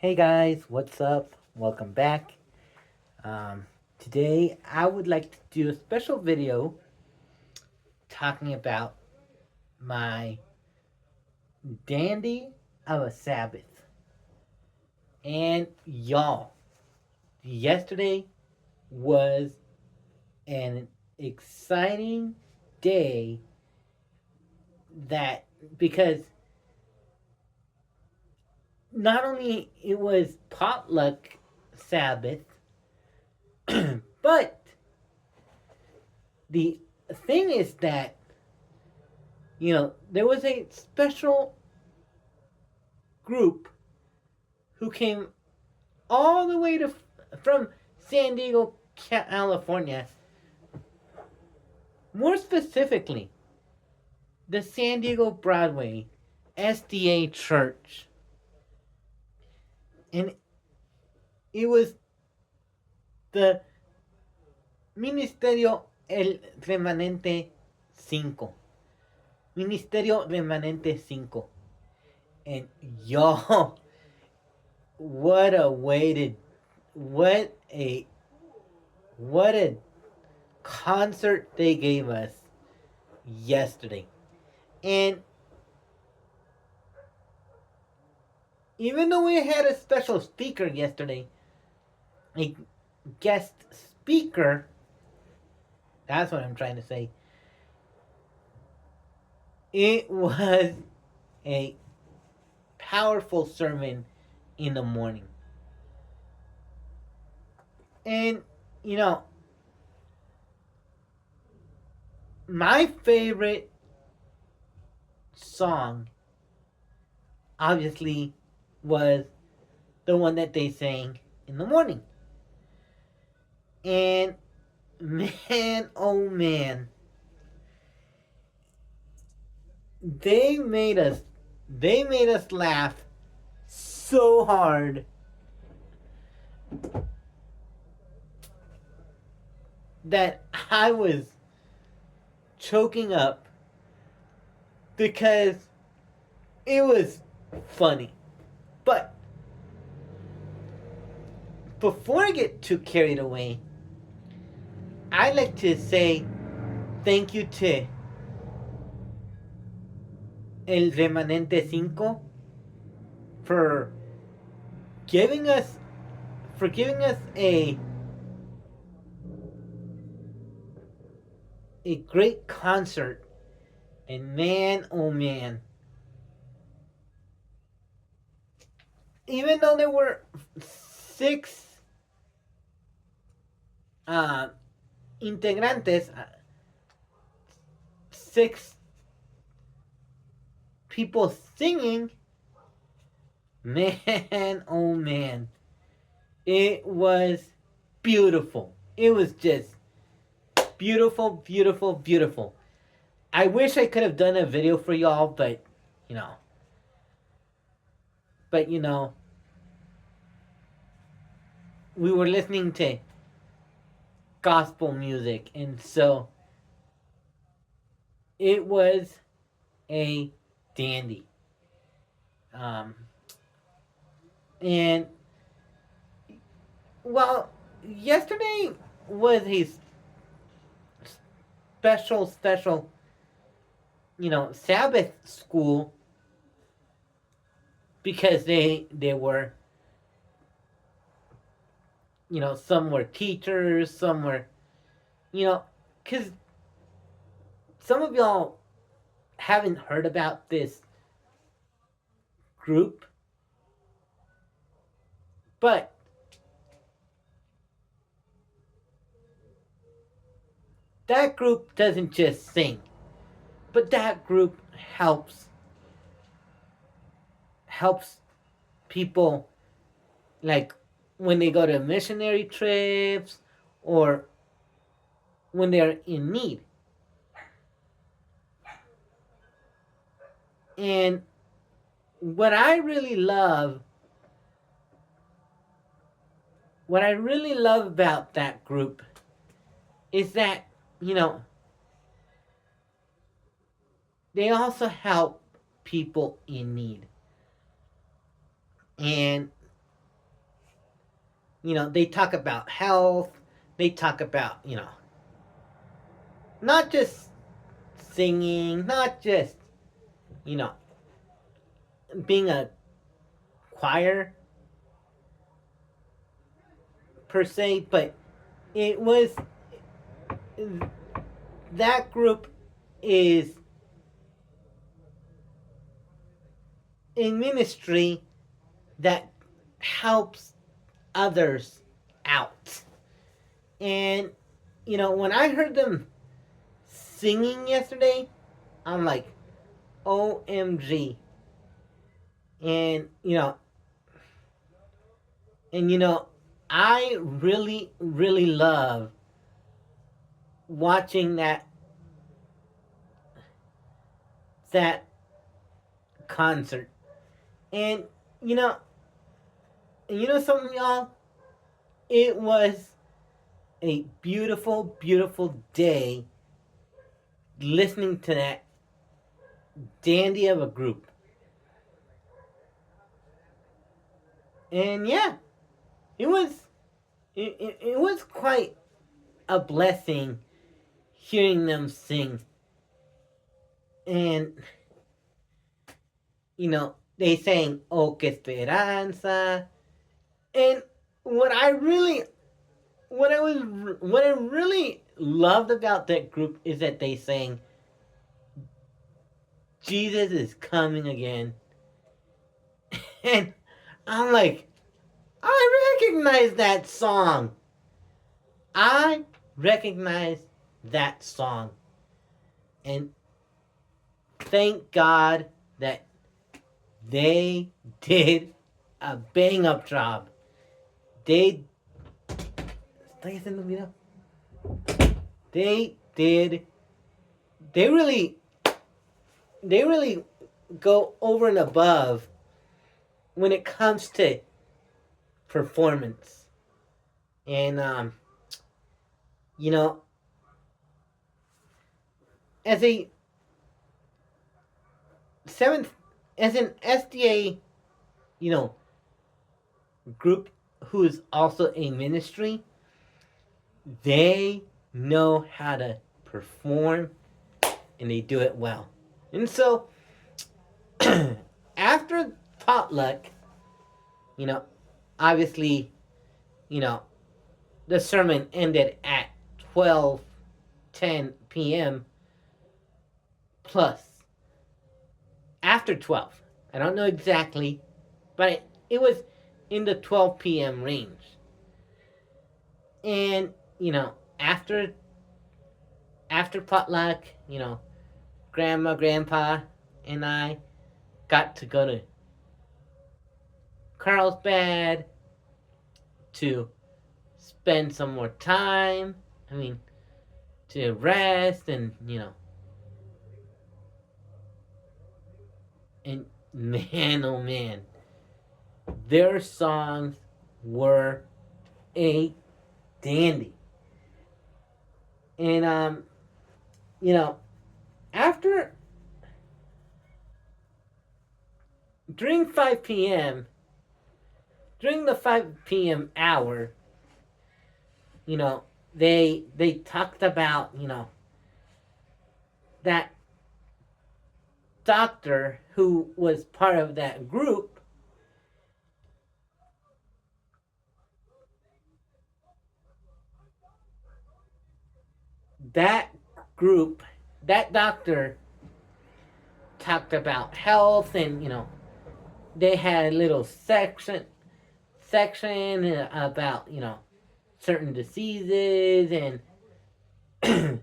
Hey guys, what's up? Welcome back. Um, Today I would like to do a special video talking about my dandy of a Sabbath. And y'all, yesterday was an exciting day that because not only it was potluck Sabbath, but the thing is that there was a special group who came all the way from San Diego, California. More specifically, the San Diego Broadway SDA Church, and it was the Ministerio Remanente 5. Ministerio Remanente 5. And y'all, what a way to what a what a concert they gave us yesterday. And even though we had a special speaker yesterday, a guest speaker, that's what I'm trying to say, it was a powerful sermon in the morning. And, you know, my favorite song, obviously, was the one that they sang in the morning. And man, oh man, they made us they made us laugh so hard that I was choking up because it was funny. But before I get too carried away, I'd like to say thank you to El Remanente 5 for giving us a great concert. And man, oh man, even though there were six uh, integrantes, six people singing, man, oh man, it was beautiful. It was just beautiful, beautiful, beautiful. I wish I could have done a video for y'all, but you know, but you know, we were listening to gospel music, and so it was a dandy. Um, and well, yesterday was a special, Sabbath school because they were, some were teachers, some were, because some of y'all haven't heard about this group, but that group doesn't just sing, but that group helps people, like when they go to missionary trips or when they're in need. And what I really love what I really love about that group is that, you know, they also help people in need. And they talk about health. They talk about, not just singing, not just, you know, being a choir per se, but it was that group is a ministry that helps others out. And, when I heard them singing yesterday, I'm like, OMG. And, I really, really love watching that concert. And, you know, something, y'all? It was a beautiful, beautiful day listening to that dandy of a group. And yeah, it was quite a blessing hearing them sing. And they sang "Oh que esperanza," and what I really loved about that group is that they sang "Jesus is coming again," and I'm like, I recognize that song. I recognize that song, and thank God that they did a bang up job. They did. They really go over and above when it comes to performance. And as a as an SDA, group who is also a ministry, they know how to perform and they do it well. And so after potluck, obviously, the sermon ended at 12:10 p.m. plus after 12. I don't know exactly, but it was in the 12 p.m. range. And, after potluck, grandma, grandpa, and I got to go to Carlsbad to spend some more time. To rest and, and man, oh man, their songs were a dandy. And, after, during 5 p.m., during the 5 p.m. hour, they talked about, that doctor who was part of that group. That group, that doctor talked about health, and they had a little section about certain diseases, and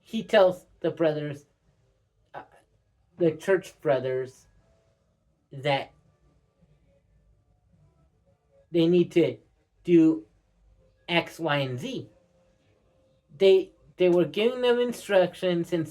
he tells the brothers, the church brothers, that they need to do X, Y, and Z. They were giving them instructions and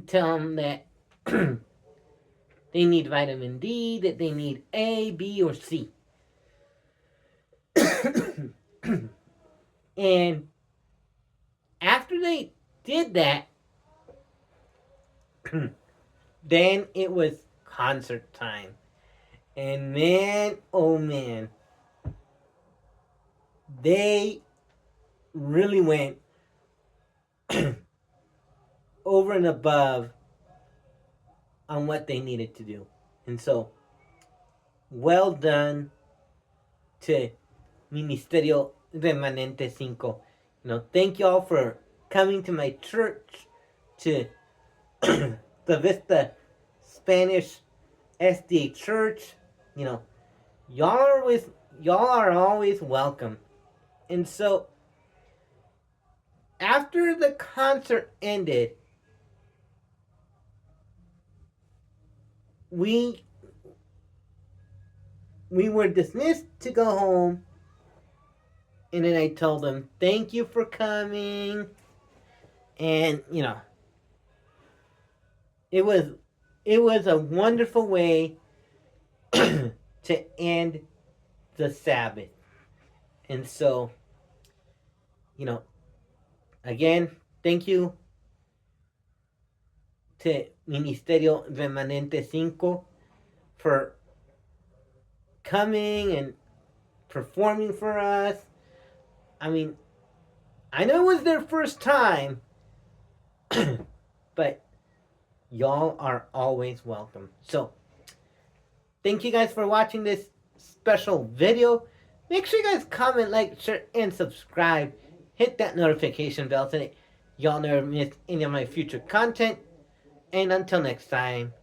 tell them that they need vitamin D, that they need A, B, or C. And after they did that, then it was concert time. And man, oh man, they really went over and above on what they needed to do. And so, well done to Ministerio Remanente 5. Thank y'all for coming to my church, to the Vista Spanish SDA Church. Y'all are always welcome. And so, after the concert ended, we were dismissed to go home, and then I told them, thank you for coming. And it was a wonderful way to end the Sabbath. And so, again, thank you to Ministerio Remanente 5 for coming and performing for us. I mean, I know it was their first time, but y'all are always welcome. So, thank you guys for watching this special video. Make sure you guys comment, like, share, and subscribe. Hit that notification bell so that y'all never miss any of my future content. And until next time,